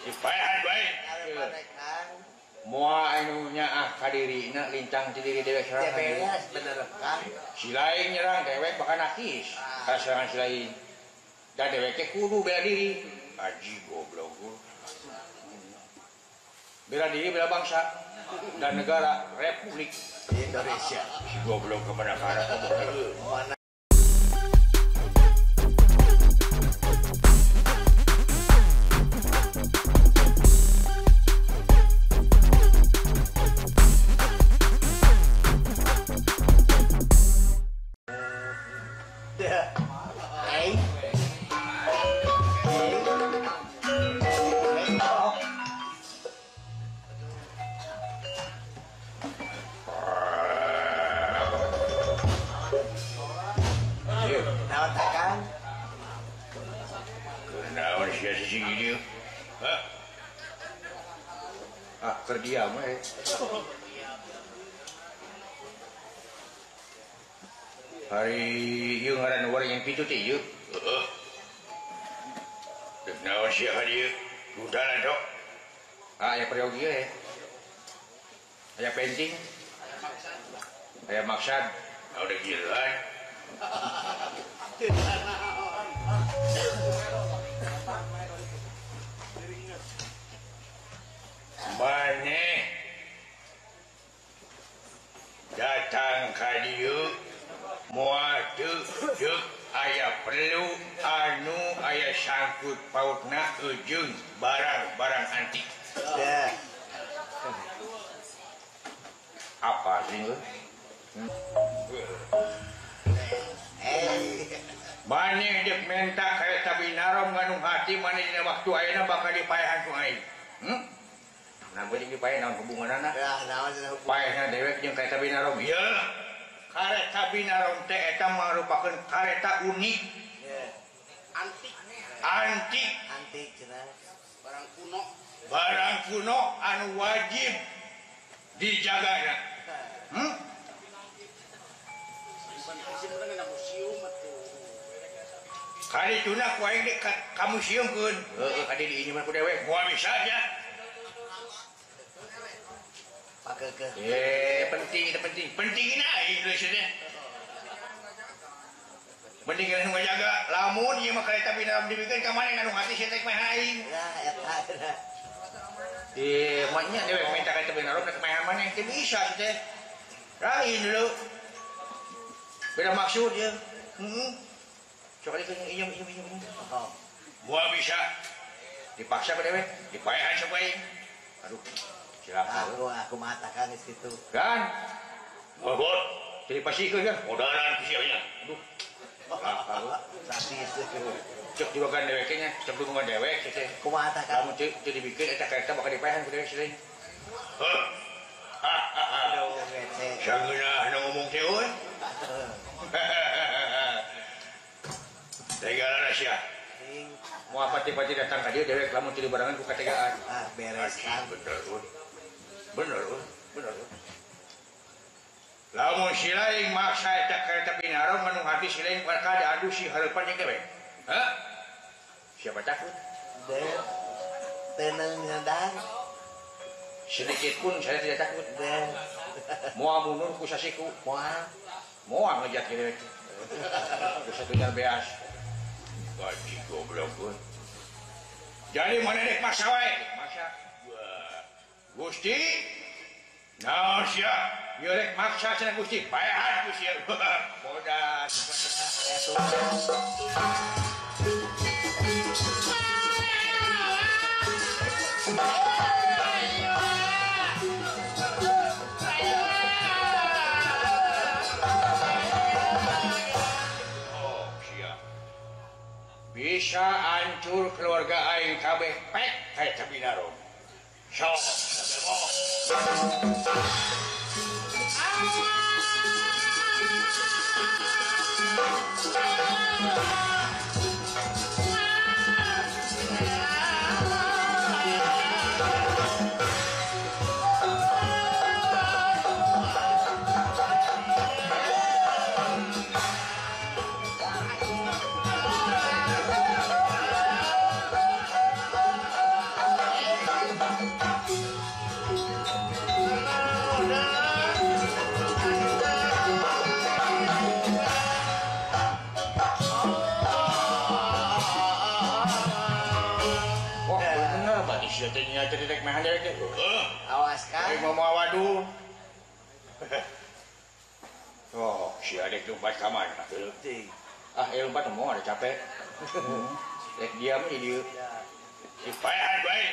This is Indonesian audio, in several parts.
Dipaehan bae. Moal anu nyaah ka dirina lincang ti diri dewek sareng. Beres bener Kang. Si lain nyerang dewek bakal nakis. Kaserangan si lain. Dan dewek teh kudu bela diri. Aji goblok. Bela diri bela bangsa dan negara Republik Indonesia. Si goblok kemana kana ngomong. Kerdiam hari ieu ngaran orang yang pitu teh ieu. Heeh. Deuk naon sia hadieu? Udalan dok. Aya periog ieu ya. Aya penting. Aya maksad. Udah gila. Maneh datang ka dieu moal teu aya perlu anu aya sangkut pautna ujung barang-barang antik. Ya. Apa sih lu? Maneh dek menta kareta binarom nganu hati maneh dina waktu ayeuna bakal dipaehan ku aing. Nah, gue jadi pakai naon hubunganana. Ya, naon paehna dewek jeung kareta binarom. Ieu kareta binarom teh eta merupakeun kareta unik. Ya. Antik cenah. Barang kuno anu wajib dijagana. Kali tuna ku aing di ka museumkeun. Heeh, kadi di ieu mah ku dewek. Moal bisa aja. Penting aing Indonesia teh. Mending anu ngajaga lamun ieu mah kareta binarom dibikeun ka maneh anu hati sia teh mah aing. Lah eta. Maknya dewek minta kareta binarom ka maneh maneh teh bisa teh. Lain dulu. Beda maksud ya. Coba dikeun ieu. Oh. Moal bisa. Dipaksa ka dewek, dipaehan sok aing. Aduh. Aku matakan di situ. Kan? Bobot. Jadi pasikeun kan? Modalan sia-sia. Aduh. Satis. Cek juga kan deweknya, cek dukungan dewek teh. Kumaha tah Kang? Lamun teu dibikeun eta kareta bakal dipaehan ku dewek sih. Aduh, ngecek. Sangeunah anu ngomong teh euy. Tegala sia. Mau pati-pati datang ka dieu dewek lamun teu dibarengan ku kategaan. Beres kan. Bener. Lamun si lain maksa eta kareta binarom anu hati si lain kada adu si hareupan jeung dewek. Hah? Siapa takut? Tenang nyadar. Sedikit pun saya tidak takut. Moal mundur ku sasiku. Moal ngejat ke dewek. Ku satunya beas. Gaji goblok pun. Jadi mana dek maksa wae? Maksa. Gusti, naon sia? Ieu rek maksa cenah Gusti, paehan Gusti. Bodas. Oh, siap. Bisa hancur keluarga aing kabeh pek kareta binarom. Sok. Wah, bener berarti sih tanya cerita mah ada ke. Awas kan. Mau waduh. Oh, si adek lompat kamar. Ah, lompat mau ada capek. Lek diam di dieu. Baik.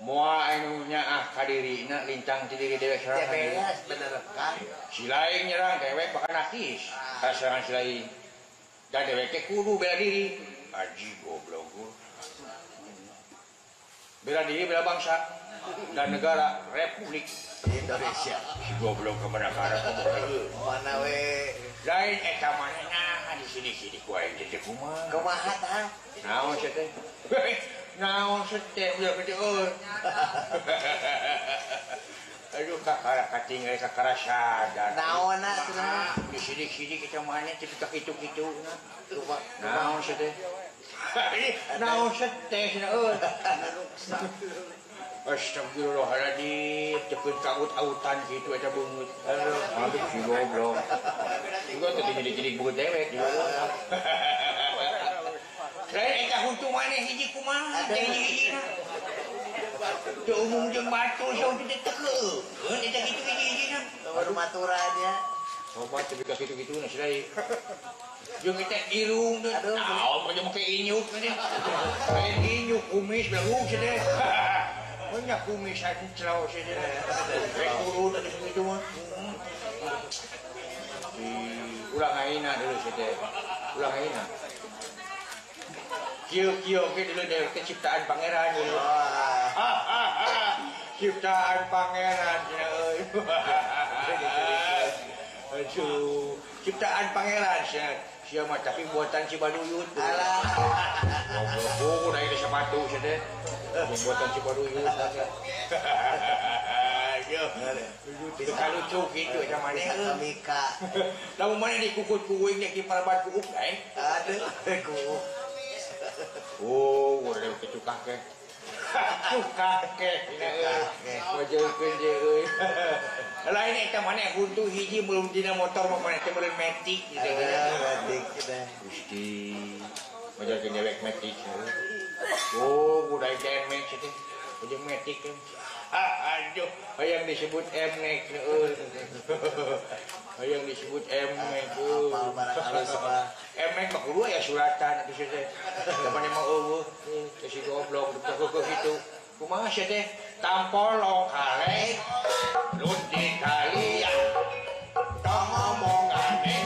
Moal anu nyaah ka dirina lincang ti diri dewek Ya serangan. beres bener kan. Si lain nyerang dewek bakal nakis. Serangan si lain. Dan dewek teh kudu bela diri. Aji goblok. Bela diri, bela bangsa dan negara Republik Indonesia. si goblok kemenakara Mana we? lain eta manehna di sini ku aing teh kumaha Kumaha tah? naon sih teh naon sih teh udah gede euy aduh kakara kating aya kakara sadar Naonna cenah? di sidik-sidik eta maneh teh kitu-kitu naon sih teh naon sih teh euy Astagfirullahaladzim, cepet kaut-autan gitu aja bungut. Aduh, si goblok. Juga tadi jadi bungut dewek. Lain eta huntu maneh hiji kumaha teh hiji-hijina. Teu umum jeung batu saha teh tekeu. Eta kitu hiji-hijina. Baru maturan ya. Coba tapi ka kitu-kitu na silai. Jeung eta irung teh. Naon mah make inyuk teh. Lain inyuk kumis belug teh. Banyak kumis aku celau saja. Rekuru tadi itu mah. Ulang aina dulu saja. Ulang aina. Kio ke dulu dari ciptaan pangeran dulu. Ciptaan pangeran euy. Aduh, ciptaan pangeran sia mah tapi buatan Cibaduyut. Alah. Goblok, udah ini sepatu saja. Buatan Cibaduyut. Yo. Bisa lucu gitu sama Bisa maneh. Mika. Lamun maneh dikukut kuing nek di parabat kuuk lain. Aduh, ku. Oh, udah kecukah ke. Cukah ke. Wajeukeun je euy. Lain eta maneh buntu hiji belum dina motor mah maneh teh beureun metik gitu. Adik kita. Gusti. Majakeun dewek metik. Oh, budaya demek teh. Ujung metik kan. Aduh, yang disebut emek euy. Yang disebut emek euy. Apal barang halus mah. Emek mah kudu aya suratan atuh teh. Kapan mah eueuh teh si goblok teu kitu. Kumaha sia teh? Tampol lokale. Lut di kalian. Tong ngomongane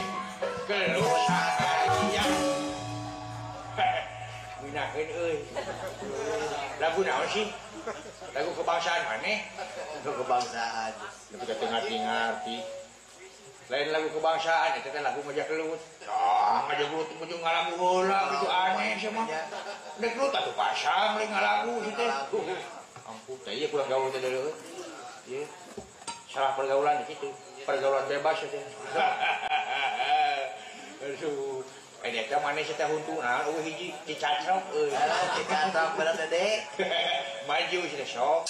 gelut sakalian. Minakeun euy. Lagu naon sih? Lagu kebangsaan maneh? Itu kebangsaan. Tapi teu ngarti-ngarti. Lain lagu kebangsaan, itu kan lagu ngajak gelut. Ngajak gelut ujung ngalagu heula gitu aneh sih mah. Dek gelut atuh pasang lain ngalagu sih teh. Ampun, teh ieu kurang gaul teh deuleu. Ieu. Salah pergaulan di kitu. Pergaulan bebas teh. Aduh. Eta maneh teh huntu naon eueuh hiji dicacrok euy. Kita tak berat Dek. Maju sih teh sok.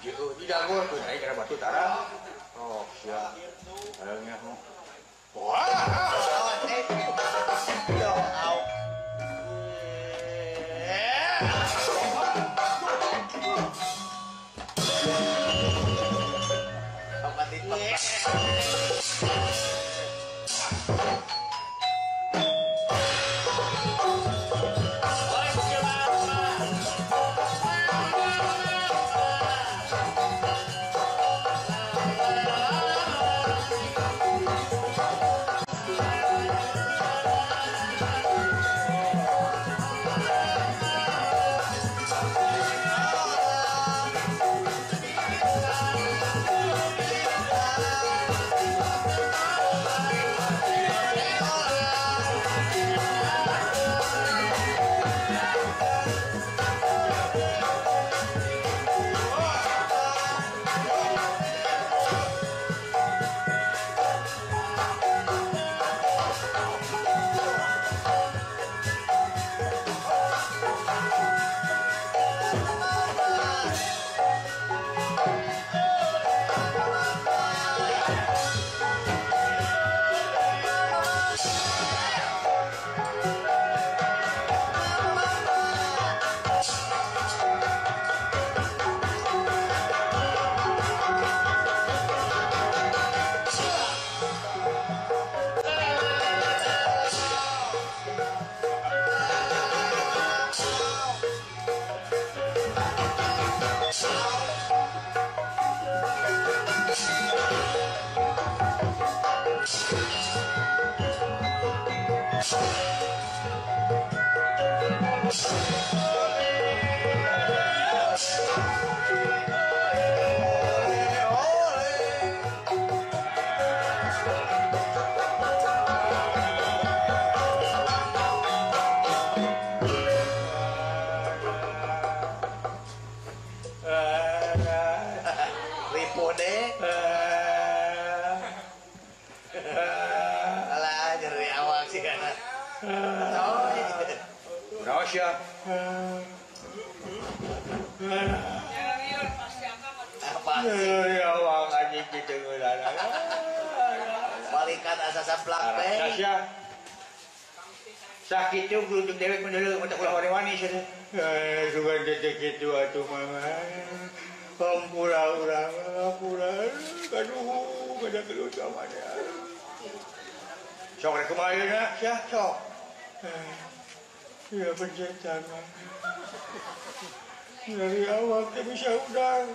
Di dago tuh naik karena batu tarang. Oh, siap. Tarangnya. Wah. Yo, au. Ripo deh. Alah, nyeri awak sih kan. Berapa sih ya? Apa? Nyeri awak anjing gitu ngulan. Balikan asa saplak teh. Tasya. Sakit tuh gelundung dewek mendeluk untuk ulah wani sih. Sugan detik itu atuh mama. Ampura urang, ampura. Aduh, kada gelut amanya. Sok rek kemarin nak, sia, sok. Ya pencetan. Dari awal teh bisa udang.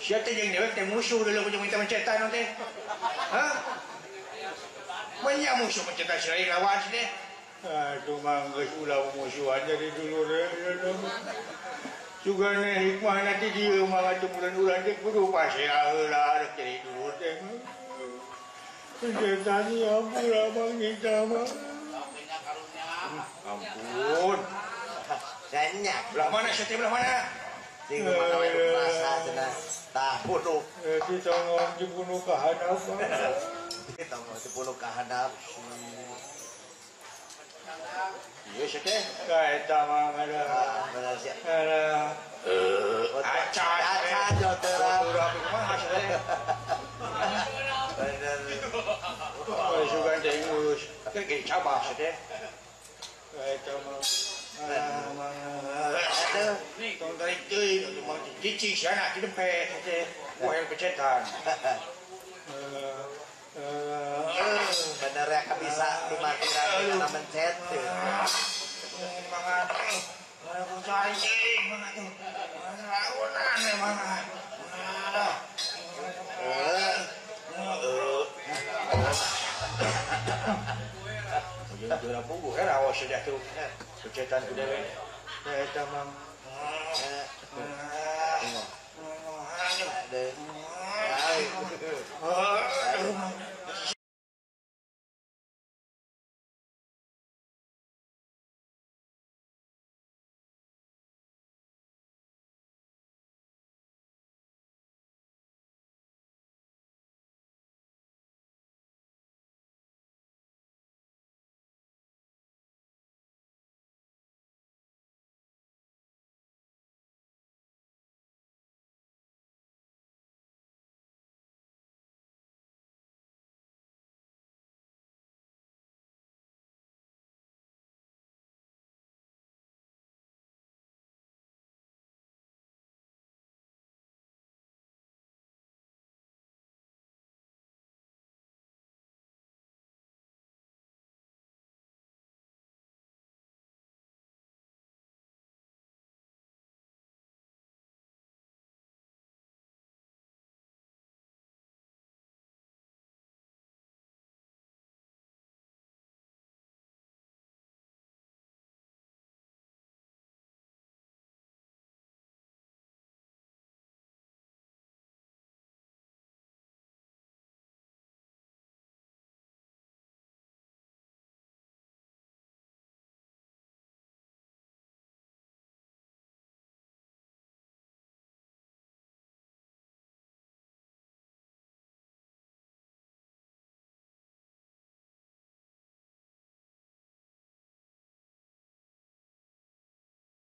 Sia teh jeung dewek teh musuh dulu kunjung minta pencetan teh. Hah? Banyak musuh pencetan selain lawan sih deh. Aduh manggeus ulah musuhan dari dulu deh. Juga nih hikmah nanti dia mangga tumulan-ulan teh kudu pasea heula rek jadi dulu teh. Pencetan ya ampun abang kita mah. Ampun. Banyak. Belah mana sih belah mana? Sing mana wae rasa cenah. Tah bunuh. Kita ngomong dibunuh ke hadap. Kita mau dibunuh ke hadap. Iya sih teh. Kayak tamang ada. Benar sih. Ada. Acan. Acan jo terang. Tapi kumaha sih teh? Bener. Oh, sugan teh ngurus. Kayak cabah sih teh. Kayak tamang. Aduh. Tong tarik teuing atuh mah cicing si anak di dempet teh. Wah yang pecetan. Bener ya kan bisa dimatikan karena mencet tuh. Mangan. Aku cacing mangan tuh. Lawanan mangan. Jeung teu rapugu era awas saja tuh. Pecetan ku dewe. Eta mah